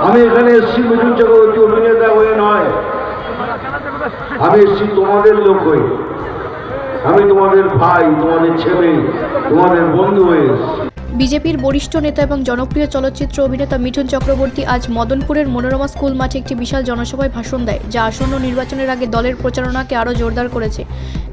আমি এখানে এসেছি মিঠুন চক্রবর্তী অভিনেতা হয়ে নয়, আমি এসেছি তোমাদের লোক হয়ে। আমি তোমাদের ভাই, তোমাদের ছেলে, তোমাদের বন্ধু হয়ে এসেছি। বিজেপির বরিষ্ঠ নেতা এবং জনপ্রিয় চলচ্চিত্র অভিনেতা মিঠুন চক্রবর্তী আজ মদনপুরের মনোরমা স্কুল মাঠে একটি বিশাল জনসভায় ভাষণ দেয়, যা আসন্ন নির্বাচনের আগে দলের প্রচারণাকে আরও জোরদার করেছে।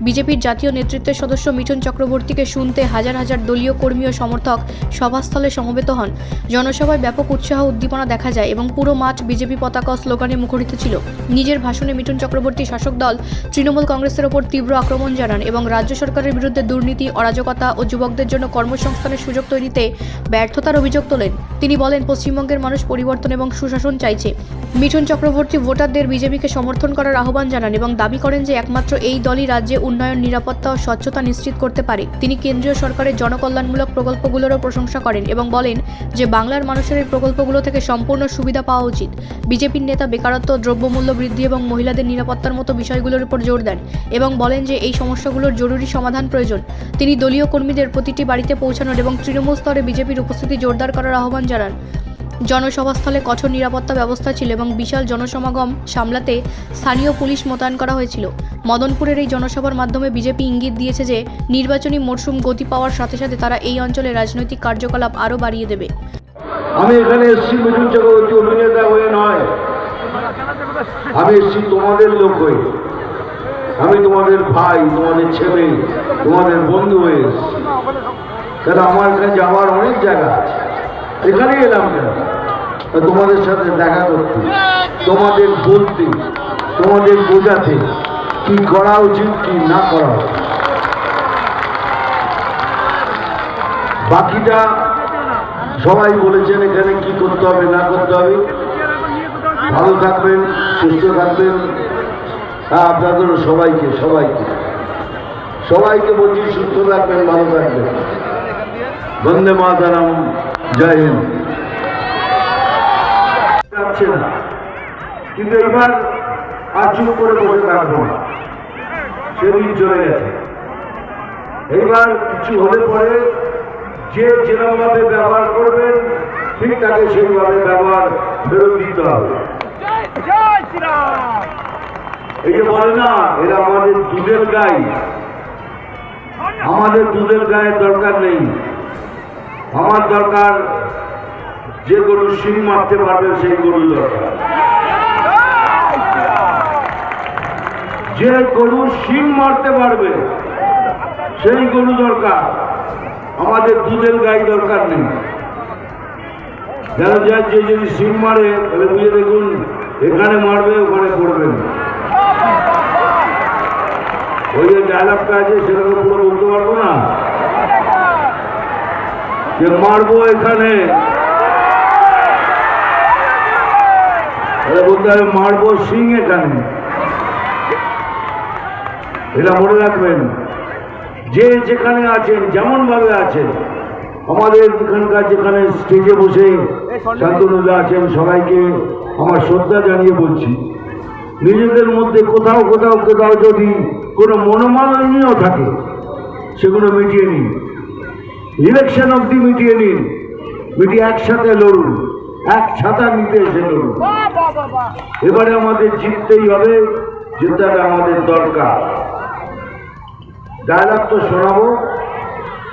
বিজেপির জাতীয় নেতৃত্বের সদস্য মিঠুন চক্রবর্তীকে শুনতে হাজার হাজার দলীয় কর্মী ও সমর্থক সভাস্থলে সমবেত হন। জনসভায় ব্যাপক উৎসাহ উদ্দীপনা দেখা যায় এবং পুরো মাঠ বিজেপি পতাকা ও স্লোগানে মুখরিত ছিল। নিজের ভাষণে মিঠুন চক্রবর্তী শাসক দল তৃণমূল কংগ্রেসের ওপর তীব্র আক্রমণ জানান এবং রাজ্য সরকারের বিরুদ্ধে দুর্নীতি, অরাজকতা ও যুবকদের জন্য কর্মসংস্থানের সুযোগ তৈরিতে ব্যর্থতার অভিযোগ তোলেন। তিনি বলেন, পশ্চিমবঙ্গের মানুষ পরিবর্তন এবং সুশাসন চাইছে। মিঠুন চক্রবর্তী ভোটারদের বিজেপিকে সমর্থন করার আহ্বান জানান এবং দাবি করেন যে একমাত্র এই দলই রাজ্যে উন্নয়ন, নিরাপত্তা ও স্বচ্ছতা নিশ্চিত করতে পারে। তিনি কেন্দ্রীয় সরকারের জনকল্যাণমূলক প্রকল্পগুলোরও প্রশংসা করেন এবং বলেন যে বাংলার মানুষের এই প্রকল্পগুলো থেকে সম্পূর্ণ সুবিধা পাওয়া উচিত। বিজেপির নেতা বেকারত্ব, দ্রব্যমূল্য বৃদ্ধি এবং মহিলাদের নিরাপত্তার মতো বিষয়গুলোর উপর জোর দেন এবং বলেন যে এই সমস্যাগুলোর জরুরি সমাধান প্রয়োজন। তিনি দলীয় কর্মীদের প্রতিটি বাড়িতে পৌঁছানোর এবং তৃণমূল স্তরে বিজেপির উপস্থিতি জোরদার করার আহ্বান জানান। জনসভাস্থলে কঠোর নিরাপত্তা ব্যবস্থা ছিল এবং বিশাল জনসমাগম সামলাতে স্থানীয় পুলিশ মোতায়েন করা হয়েছিল। মদনপুরের এই জনসভার মাধ্যমে বিজেপি ইঙ্গিত দিয়েছে যে নির্বাচনী মরশুম গতি পাওয়ার সাথে সাথে তারা এই অঞ্চলে রাজনৈতিক কার্যকলাপ আরও বাড়িয়ে দেবে। আমি এখানে এসেছি মিঠুন চক্রবর্তী অভিনেতা হয়ে নয়, আমি এসেছি তোমাদের লোক হয়ে। আমি তোমাদের ভাই, তোমাদের ছেলে, তোমাদের বন্ধু হয়ে এসেছি। কারণ আমার এখানে যাওয়ার অনেক জায়গা আছে, এখানে এলাম কেন? তোমাদের সাথে দেখা করতে, তোমাদের বলতে, তোমাদের বোঝাতে কি করা উচিত, কি না করা উচিত। বাকিটা সবাই বলেছেন এখানে কি করতে হবে না করতে হবে। ভালো থাকবেন, সুস্থ থাকবেন। আপনাদের সবাইকে সবাইকে সবাইকে বলছি সুস্থ থাকবেন, ভালো থাকবেন। বন্দে মাতরম, জয় হিন্দ। যাচ্ছে না, কিন্তু এবার আর চুপ করে বসে থাকবো না, সেদিন চলে গেছে। এইবার কিছু হলে পরে যে যেরকমভাবে ব্যবহার করবেন ঠিক তাকে সেইভাবে ব্যবহার ফেরত দিতে হবে। এই যে বলে না, এরা আমাদের দুধের গাই, আমাদের দুধের গায়ের দরকার নেই। আমার দরকার যে গরু শিং মারতে পারবে সেই গরু দরকার। যে গরু শিং মারতে পারবে সেই গরু দরকার, আমাদের দুধের গাই দরকার নেই। যারা যায় যে যদি শিং মারে তাহলে বুঝে দেখুন এখানে মারবে, ওখানে পড়বে না। ওই যে ডায়লগটা আছে সেটা তো পুরো বলতে পারবো না যে মারবো এখানে, বলতে হবে মারবো সিং এখানে। এটা মনে রাখবেন, যে যেখানে আছেন, যেমন ভাবে আছেন, আমাদের এখানকার যেখানে স্টেজে বসে শান্তনুদা আছেন, সবাইকে আমার শ্রদ্ধা জানিয়ে বলছি, নিজেদের মধ্যে কোথাও কোথাও কোথাও যদি কোনো মনোমালিন্য থাকে সেগুলো মিটিয়ে নিন। ইলেকশন অবধি মিটিয়ে নিন, মিটিয়ে একসাথে লড়ুন, এক ছাতা নিতে এসে লড়ুন। এবারে আমাদের জিততেই হবে, জেতাটা আমাদের দরকার। ডায়লগ তো শোনাবো,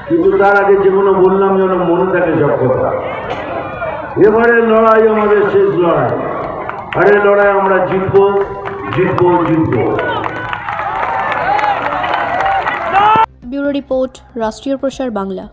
কিন্তু তার আগে যেগুলো বললাম যেন মনে থাকে সব কথা। এবারের লড়াই আমাদের শেষ লড়াই, আর এই লড়াই আমরা জিতবো জিতবো জিতবো। ব্যুরো রিপোর্ট, রাষ্ট্রীয় প্রসার বাংলা।